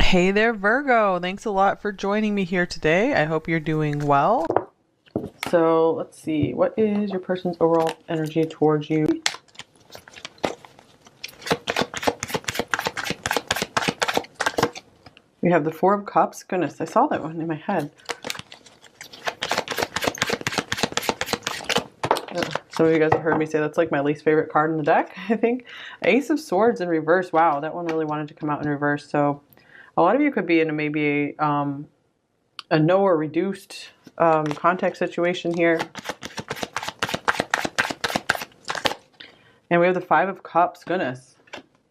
Hey there, Virgo. Thanks a lot for joining me here today. I hope you're doing well. So let's see. What is your person's overall energy towards you? We have the Four of Cups. Goodness, I saw that one in my head. Some of you guys have heard me say that's like my least favorite card in the deck, I think. Ace of Swords in reverse. Wow, that one really wanted to come out in reverse. So a lot of you could be in maybe a no or reduced contact situation here. And we have the Five of Cups. Goodness.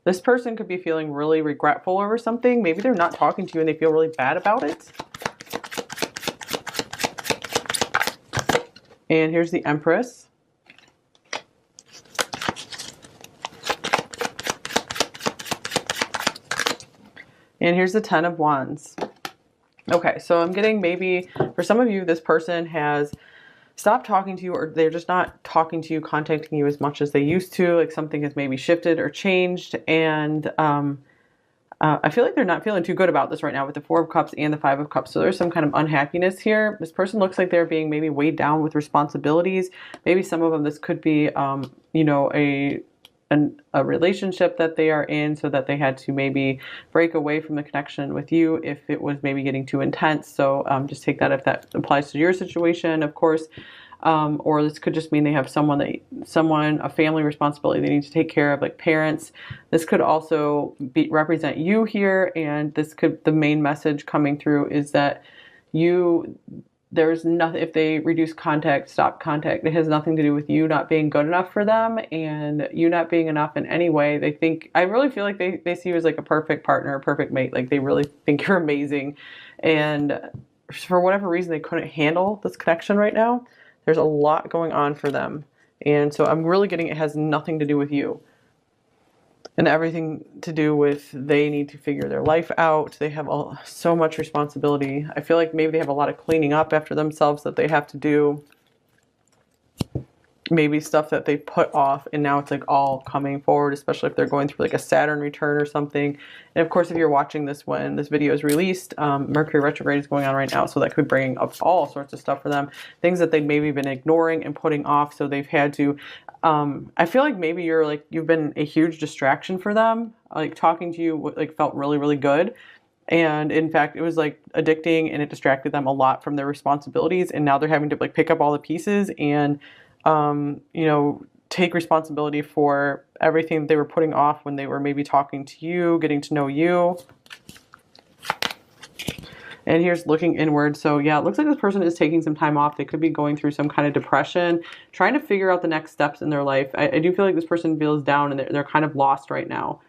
This person could be feeling really regretful over something. Maybe they're not talking to you and they feel really bad about it. And here's the Empress. And here's the Ten of Wands. Okay, so I'm getting maybe for some of you, this person has stopped talking to you, or they're just not talking to you, contacting you as much as they used to. Like something has maybe shifted or changed. And I feel like they're not feeling too good about this right now with the Four of Cups and the Five of Cups. So there's some kind of unhappiness here. This person looks like they're being maybe weighed down with responsibilities. Maybe some of them, this could be, you know, a relationship that they are in, so that they had to maybe break away from the connection with you if it was maybe getting too intense. So just take that if that applies to your situation, of course. Or this could just mean they have a family responsibility they need to take care of, like parents. This could also represent you here, and the main message coming through is that there's nothing, if they reduce contact, stop contact, it has nothing to do with you not being good enough for them and you not being enough in any way. I really feel like they see you as like a perfect partner, a perfect mate. Like they really think you're amazing. And for whatever reason, they couldn't handle this connection right now. There's a lot going on for them. And so I'm really getting it has nothing to do with you. And everything to do with they need to figure their life out. They have so much responsibility. I feel like maybe they have a lot of cleaning up after themselves that they have to do. Maybe stuff that they put off and now it's like all coming forward, especially if they're going through like a Saturn return or something. And of course, if you're watching this when this video is released, Mercury retrograde is going on right now. So that could be bringing up all sorts of stuff for them. Things that they've maybe been ignoring and putting off. So they've had to, I feel like maybe you've been a huge distraction for them. Like talking to you like felt really, really good. And in fact, it was like addicting and it distracted them a lot from their responsibilities. And now they're having to like pick up all the pieces and you know, take responsibility for everything they were putting off when they were maybe talking to you, getting to know you. And here's looking inward. So yeah, it looks like this person is taking some time off. They could be going through some kind of depression, trying to figure out the next steps in their life. I do feel like this person feels down and they're kind of lost right now.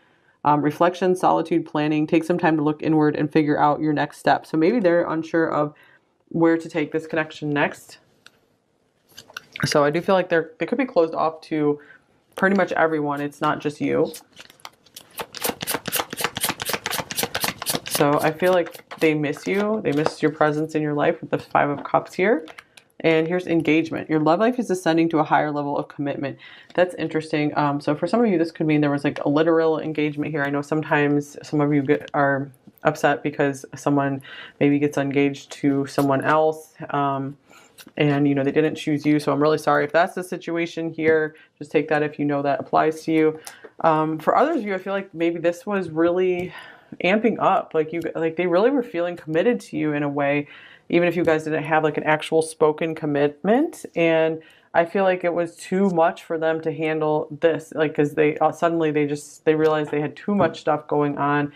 Reflection, solitude, planning. Take some time to look inward and figure out your next step. So maybe they're unsure of where to take this connection next. So I do feel like they could be closed off to pretty much everyone. It's not just you. So I feel like they miss you. They miss your presence in your life with the Five of Cups here. And here's engagement. Your love life is ascending to a higher level of commitment. That's interesting. So for some of you, this could mean there was like a literal engagement here. I know sometimes some of you are upset because someone maybe gets engaged to someone else. And, you know, they didn't choose you. So I'm really sorry if that's the situation here. Just take that if you know that applies to you. For others of you, I feel like maybe this was really amping up. Like they really were feeling committed to you in a way, even if you guys didn't have like an actual spoken commitment. And I feel like it was too much for them to handle this. Like, cause they suddenly they realized they had too much stuff going on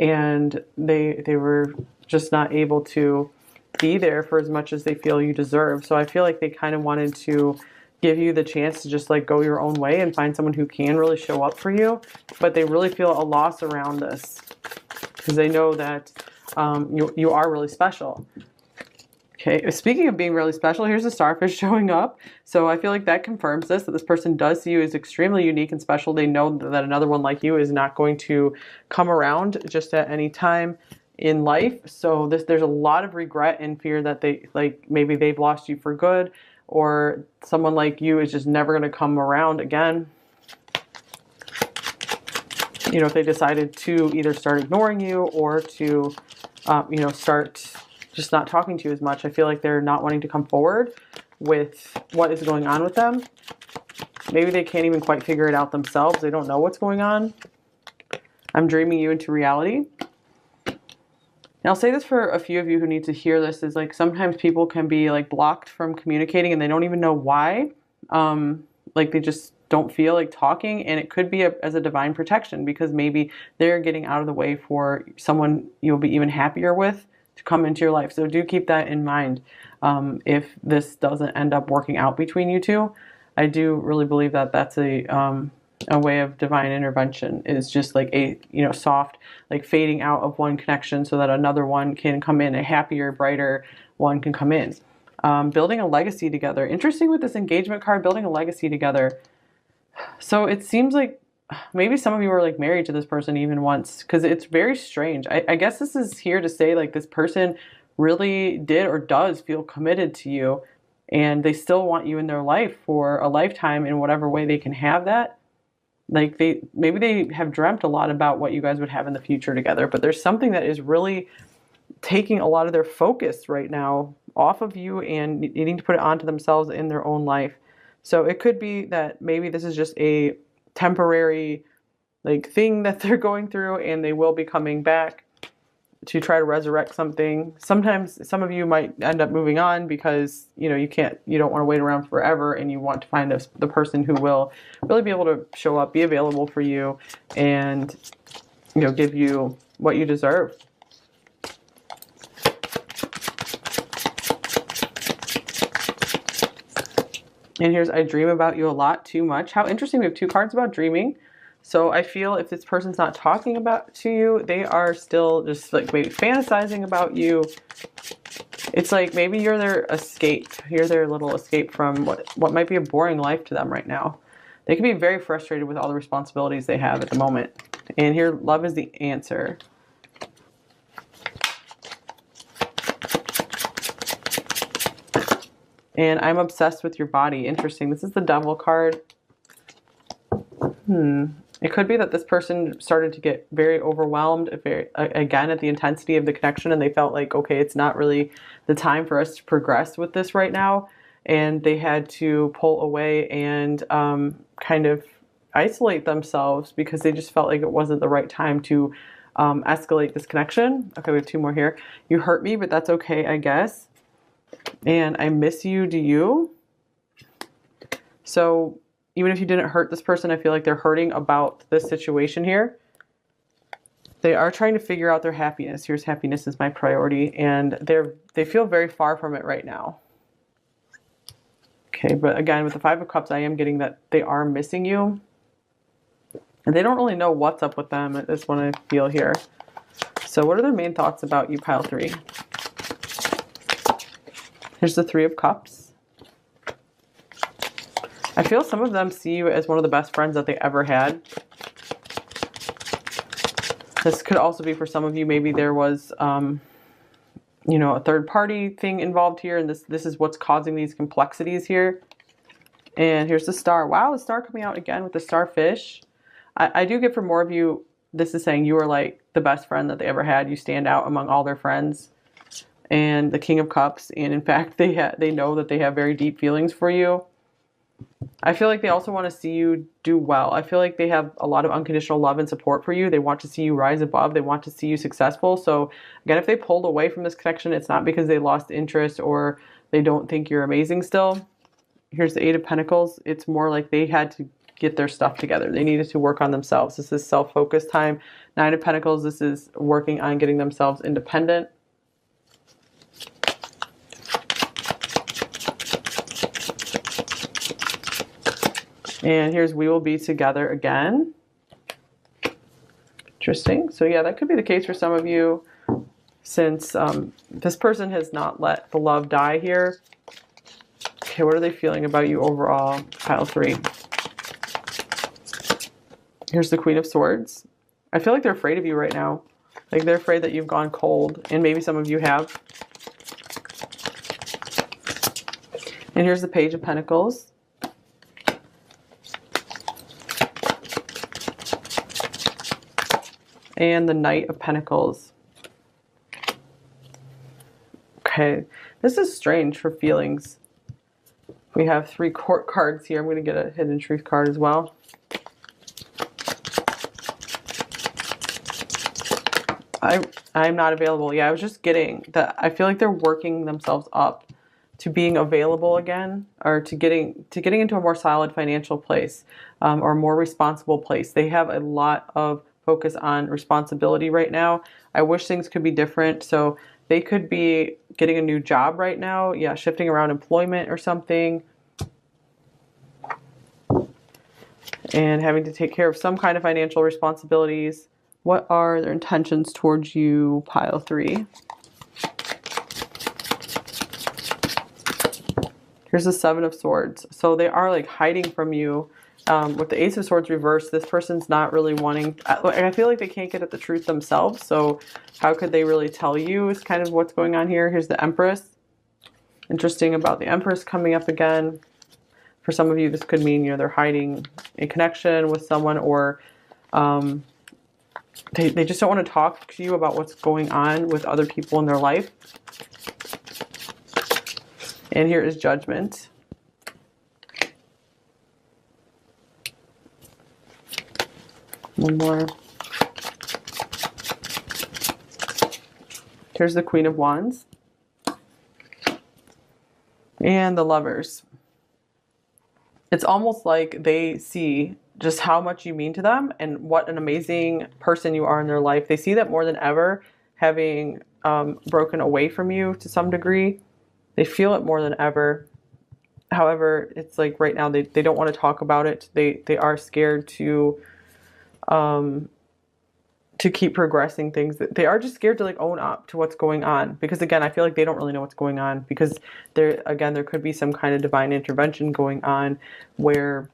and they were just not able to be there for as much as they feel you deserve. So I feel like they kind of wanted to give you the chance to just like go your own way and find someone who can really show up for you. But they really feel a loss around this because they know that you are really special. Okay, speaking of being really special, here's the starfish showing up. So I feel like that confirms that this person does see you as extremely unique and special. They know that another one like you is not going to come around just at any time in life. So there's a lot of regret and fear that maybe they've lost you for good, or someone like you is just never going to come around again. you know, if they decided to either start ignoring you or to, you know, start just not talking to you as much. I feel like they're not wanting to come forward with what is going on with them. Maybe they can't even quite figure it out themselves. They don't know what's going on. I'm dreaming you into reality. And I'll say this for a few of you who need to hear this, is like sometimes people can be like blocked from communicating and they don't even know why. Like they just don't feel like talking, and it could be as a divine protection, because maybe they're getting out of the way for someone you'll be even happier with to come into your life. So do keep that in mind if this doesn't end up working out between you two. I do really believe that that's a way of divine intervention, is just like a, you know, soft, like fading out of one connection so that another one can come in, a happier, brighter one can come in. Building a legacy together. Interesting with this engagement card, building a legacy together. So it seems like maybe some of you were like married to this person even once, because it's very strange. I guess this is here to say like this person really did or does feel committed to you, and they still want you in their life for a lifetime in whatever way they can have that. Like maybe they have dreamt a lot about what you guys would have in the future together, but there's something that is really taking a lot of their focus right now off of you and needing to put it onto themselves in their own life. So it could be that maybe this is just a temporary like thing that they're going through, and they will be coming back to try to resurrect something. Sometimes some of you might end up moving on because, you know, you don't want to wait around forever, and you want to find the person who will really be able to show up, be available for you, and, you know, give you what you deserve. And here's, I dream about you a lot, too much. How interesting, we have two cards about dreaming. So I feel if this person's not talking about to you, they are still just like maybe fantasizing about you. It's like maybe you're their escape. You're their little escape from what might be a boring life to them right now. They can be very frustrated with all the responsibilities they have at the moment. And here, love is the answer. And I'm obsessed with your body. Interesting. This is the Devil card. It could be that this person started to get very overwhelmed again at the intensity of the connection, and they felt like, okay, it's not really the time for us to progress with this right now. And they had to pull away and kind of isolate themselves because they just felt like it wasn't the right time to escalate this connection. Okay, we have two more here. You hurt me, but that's okay, I guess. And I miss you, do you? So even if you didn't hurt this person, I feel like they're hurting about this situation here. They are trying to figure out their happiness. Here's happiness is my priority. And they feel very far from it right now. Okay, but again, with the Five of Cups, I am getting that they are missing you. And they don't really know what's up with them. That's what I feel here. So what are their main thoughts about you, pile 3? Here's the Three of Cups. I feel some of them see you as one of the best friends that they ever had. This could also be for some of you, maybe there was, you know, a third party thing involved here, and this is what's causing these complexities here. And here's the Star. Wow, the Star coming out again with the Starfish. I do get for more of you, this is saying you are like the best friend that they ever had. You stand out among all their friends. And the King of Cups, and in fact, they know that they have very deep feelings for you. I feel like they also want to see you do well. I feel like they have a lot of unconditional love and support for you. They want to see you rise above. They want to see you successful. So again, if they pulled away from this connection, it's not because they lost interest or they don't think you're amazing still. Here's the Eight of Pentacles. It's more like they had to get their stuff together. They needed to work on themselves. This is self-focused time. Nine of Pentacles, this is working on getting themselves independent. And here's we will be together again. Interesting. So yeah, that could be the case for some of you, since this person has not let the love die here. Okay, what are they feeling about you overall? Pile 3. Here's the Queen of Swords. I feel like they're afraid of you right now. Like they're afraid that you've gone cold, and maybe some of you have. And here's the Page of Pentacles. And the Knight of Pentacles. Okay, this is strange for feelings. We have 3 court cards here. I'm going to get a hidden truth card as well. I'm not available. Yeah, I was just getting that. I feel like they're working themselves up to being available again, or to getting into a more solid financial place, or a more responsible place. They have a lot of focus on responsibility right now. I wish things could be different. So they could be getting a new job right now. Yeah, shifting around employment or something. And having to take care of some kind of financial responsibilities. What are their intentions towards you, pile 3? Here's the 7 of Swords. So they are like hiding from you. With the Ace of Swords reversed, this person's not really wanting... I feel like they can't get at the truth themselves. So how could they really tell you is kind of what's going on here. Here's the Empress. Interesting about the Empress coming up again. For some of you, this could mean, they're hiding a connection with someone, or... They just don't want to talk to you about what's going on with other people in their life. And here is Judgment. One more. Here's the Queen of Wands. And the Lovers. It's almost like they see just how much you mean to them and what an amazing person you are in their life. They see that more than ever, having broken away from you to some degree. They feel it more than ever. However, it's like right now they don't want to talk about it. They are scared to keep progressing things. They are just scared to like own up to what's going on, because again, I feel like they don't really know what's going on, because there could be some kind of divine intervention going on where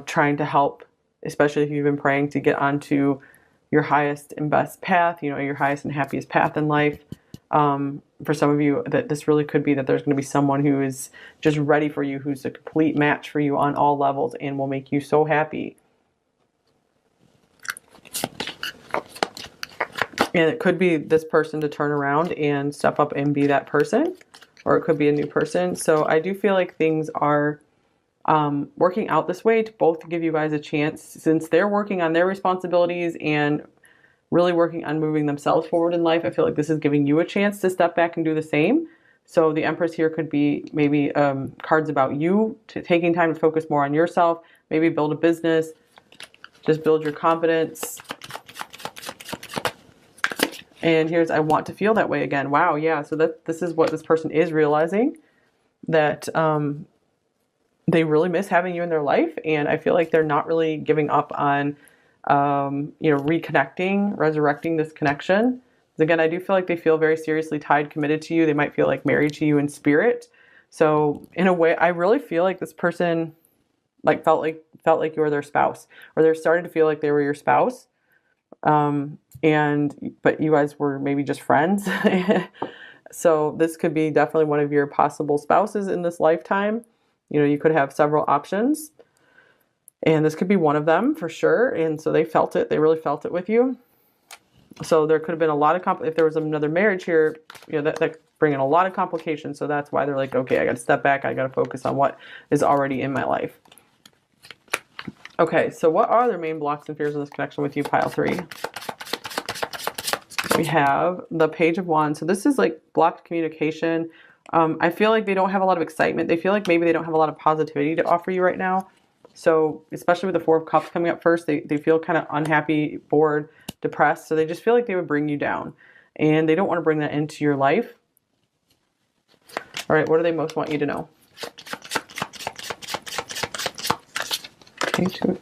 trying to help, especially if you've been praying to get onto your highest and best path, your highest and happiest path in life. For some of you, that this really could be that there's going to be someone who is just ready for you, who's a complete match for you on all levels and will make you so happy. And it could be this person to turn around and step up and be that person, or it could be a new person. So I do feel like things are working out this way to both give you guys a chance, since they're working on their responsibilities and really working on moving themselves forward in life. I feel like this is giving you a chance to step back and do the same. So the Empress here could be maybe cards about you, taking time to focus more on yourself, maybe build a business, just build your confidence. And here's, I want to feel that way again. Wow, yeah. So this is what this person is realizing, that they really miss having you in their life. And I feel like they're not really giving up on, reconnecting, resurrecting this connection. Again, I do feel like they feel very seriously tied, committed to you. They might feel like married to you in spirit. So in a way, I really feel like this person felt like you were their spouse, or they're starting to feel like they were your spouse. But you guys were maybe just friends. So this could be definitely one of your possible spouses in this lifetime. You could have several options, and this could be one of them for sure. And so they felt it. They really felt it with you. So there could have been a lot of if there was another marriage here, that bring in a lot of complications. So that's why they're like, okay, I got to step back. I got to focus on what is already in my life. Okay, so what are their main blocks and fears in this connection with you, pile 3? We have the Page of Wands. So this is like blocked communication. I feel like they don't have a lot of excitement. They feel like maybe they don't have a lot of positivity to offer you right now. So especially with the Four of Cups coming up first, they feel kind of unhappy, bored, depressed. So they just feel like they would bring you down. And they don't want to bring that into your life. All right, what do they most want you to know?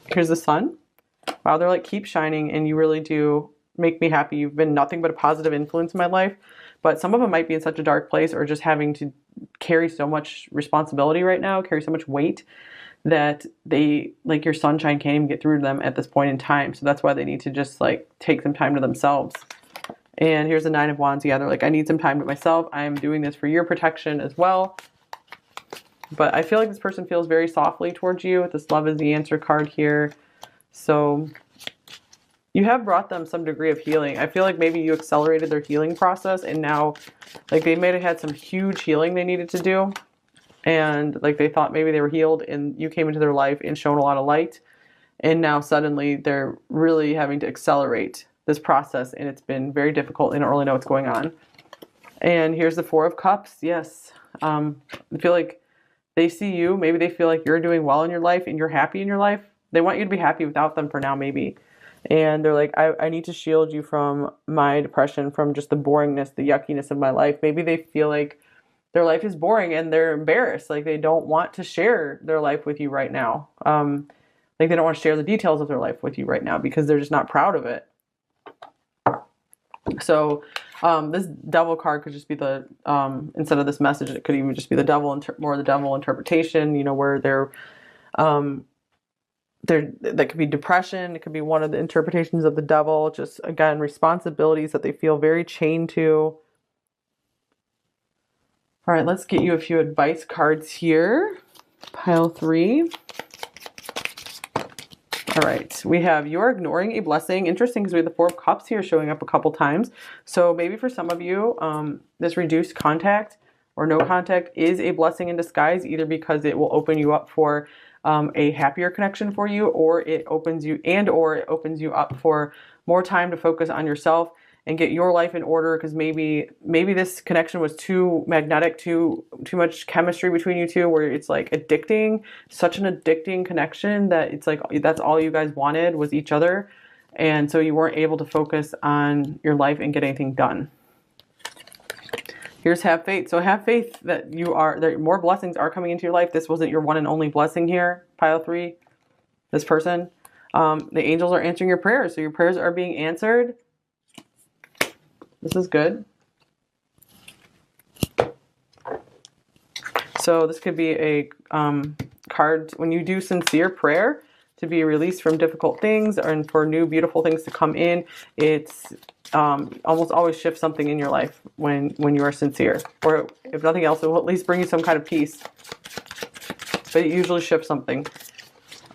Here's the Sun. Wow, they're like, keep shining, and you really do make me happy. You've been nothing but a positive influence in my life. But some of them might be in such a dark place, or just having to carry so much responsibility right now, carry so much weight, that they, like, your sunshine can't even get through to them at this point in time. So that's why they need to just like take some time to themselves. And here's the Nine of Wands. Yeah, they're like, I need some time to myself. I am doing this for your protection as well. But I feel like this person feels very softly towards you. This Love is the Answer card here. So you have brought them some degree of healing. I feel like maybe you accelerated their healing process, and now like they may have had some huge healing they needed to do, and like they thought maybe they were healed, and you came into their life and shown a lot of light, and now suddenly they're really having to accelerate this process, and it's been very difficult and don't really know what's going on. And here's the Four of Cups. Yes. I feel like they see you. Maybe they feel like you're doing well in your life and you're happy in your life. They want you to be happy without them for now, maybe. And they're like, I need to shield you from my depression, from just the boringness, the yuckiness of my life. Maybe they feel like their life is boring and they're embarrassed. Like they don't want to share their life with you right now. Like they don't want to share the details of their life with you right now because they're just not proud of it. So this devil card could just be the, instead of this message, it could even just be the devil, more the devil interpretation, you know, where that could be depression. It could be one of the interpretations of the devil. Just, again, responsibilities that they feel very chained to. All right, let's get you a few advice cards here. Pile 3. All right, we have you're ignoring a blessing. Interesting because we have the Four of Cups here showing up a couple times. So maybe for some of you, this reduced contact or no contact is a blessing in disguise, either because it will open you up for a happier connection for you, or it opens you up for more time to focus on yourself and get your life in order, because maybe this connection was too magnetic, too much chemistry between you two, where it's like addicting, such an addicting connection that it's like that's all you guys wanted was each other, and so you weren't able to focus on your life and get anything done. Here's have faith. So have faith that more blessings are coming into your life. This wasn't your one and only blessing here, pile 3. This person, the angels are answering your prayers, so your prayers are being answered. This is good. So this could be a card when you do sincere prayer to be released from difficult things and for new beautiful things to come in. It's almost always shifts something in your life when you are sincere, or if nothing else, it will at least bring you some kind of peace. But it usually shifts something.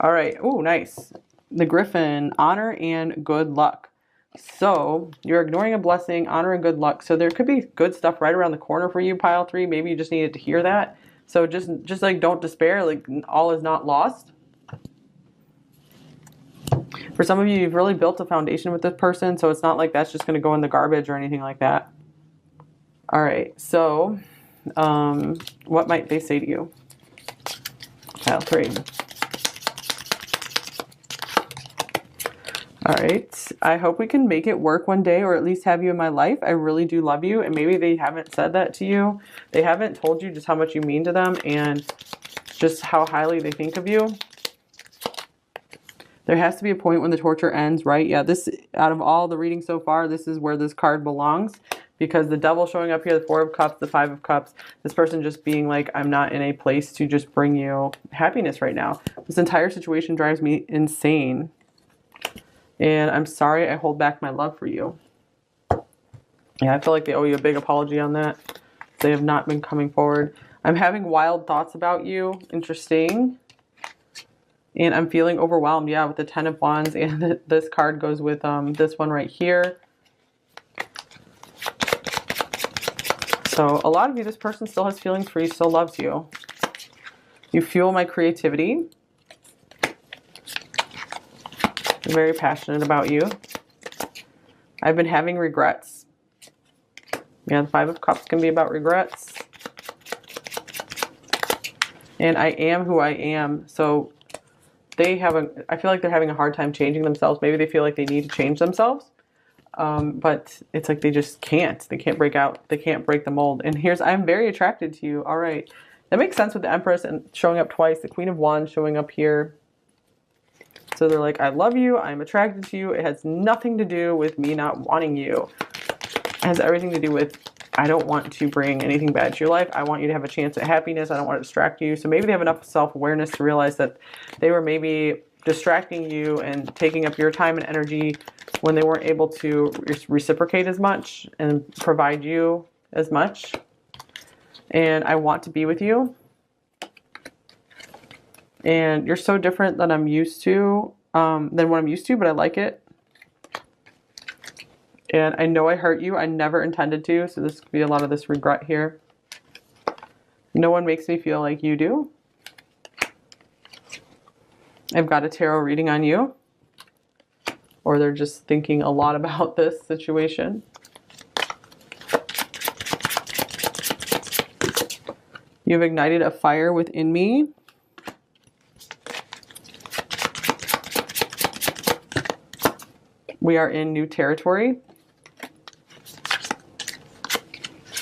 All right. Oh, nice. The Griffin, honor and good luck. So you're ignoring a blessing, honor and good luck. So there could be good stuff right around the corner for you, pile 3. Maybe you just needed to hear that. So just like don't despair. Like all is not lost. For some of you, you've really built a foundation with this person, so it's not like that's just going to go in the garbage or anything like that. All right, so what might they say to you? Pile 3. All right, I hope we can make it work one day, or at least have you in my life. I really do love you, and maybe they haven't said that to you. They haven't told you just how much you mean to them and just how highly they think of you. There has to be a point when the torture ends, right? Yeah, this, out of all the readings so far, this is where this card belongs, because the devil showing up here, the Four of Cups, the Five of Cups, this person just being like, I'm not in a place to just bring you happiness right now. This entire situation drives me insane. And I'm sorry I hold back my love for you. Yeah, I feel like they owe you a big apology on that. They have not been coming forward. I'm having wild thoughts about you. Interesting. And I'm feeling overwhelmed, yeah, with the Ten of Wands, and this card goes with this one right here. So a lot of you, this person still has feelings for you, still loves you. You fuel my creativity. I'm very passionate about you. I've been having regrets. Yeah, the Five of Cups can be about regrets. And I am who I am, so I feel like they're having a hard time changing themselves. Maybe they feel like they need to change themselves. But it's like they just can't. They can't break out. They can't break the mold. And here's, I'm very attracted to you. All right. That makes sense with the Empress and showing up twice. The Queen of Wands showing up here. So they're like, I love you. I'm attracted to you. It has nothing to do with me not wanting you. It has everything to do with, I don't want to bring anything bad to your life. I want you to have a chance at happiness. I don't want to distract you. So maybe they have enough self-awareness to realize that they were maybe distracting you and taking up your time and energy when they weren't able to reciprocate as much and provide you as much. And I want to be with you. And you're so different than I'm used to, than what I'm used to, but I like it. And I know I hurt you. I never intended to. So this could be a lot of this regret here. No one makes me feel like you do. I've got a tarot reading on you. Or they're just thinking a lot about this situation. You've ignited a fire within me. We are in new territory.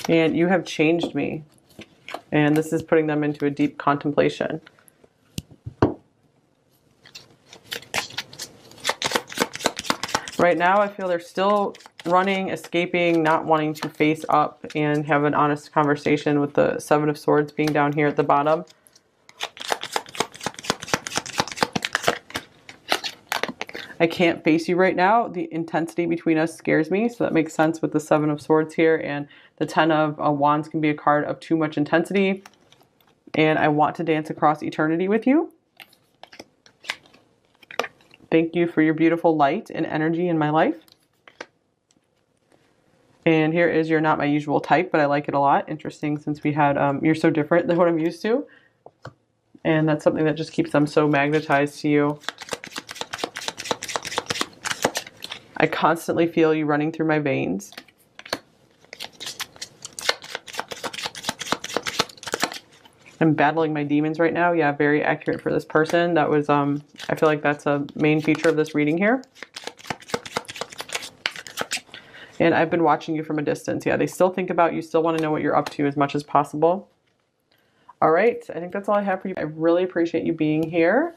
And you have changed me. And this is putting them into a deep contemplation. Right now, I feel they're still running, escaping, not wanting to face up and have an honest conversation, with the Seven of Swords being down here at the bottom. I can't face you right now. The intensity between us scares me, so that makes sense with the Seven of Swords here. And the Ten of Wands can be a card of too much intensity. And I want to dance across eternity with you. Thank you for your beautiful light and energy in my life. And here is your not my usual type, but I like it a lot. Interesting, since we had, you're so different than what I'm used to. And that's something that just keeps them so magnetized to you. I constantly feel you running through my veins. I'm battling my demons right now. Yeah, very accurate for this person. That was, I feel like that's a main feature of this reading here. And I've been watching you from a distance. Yeah, they still think about you, still want to know what you're up to as much as possible. All right, I think that's all I have for you. I really appreciate you being here.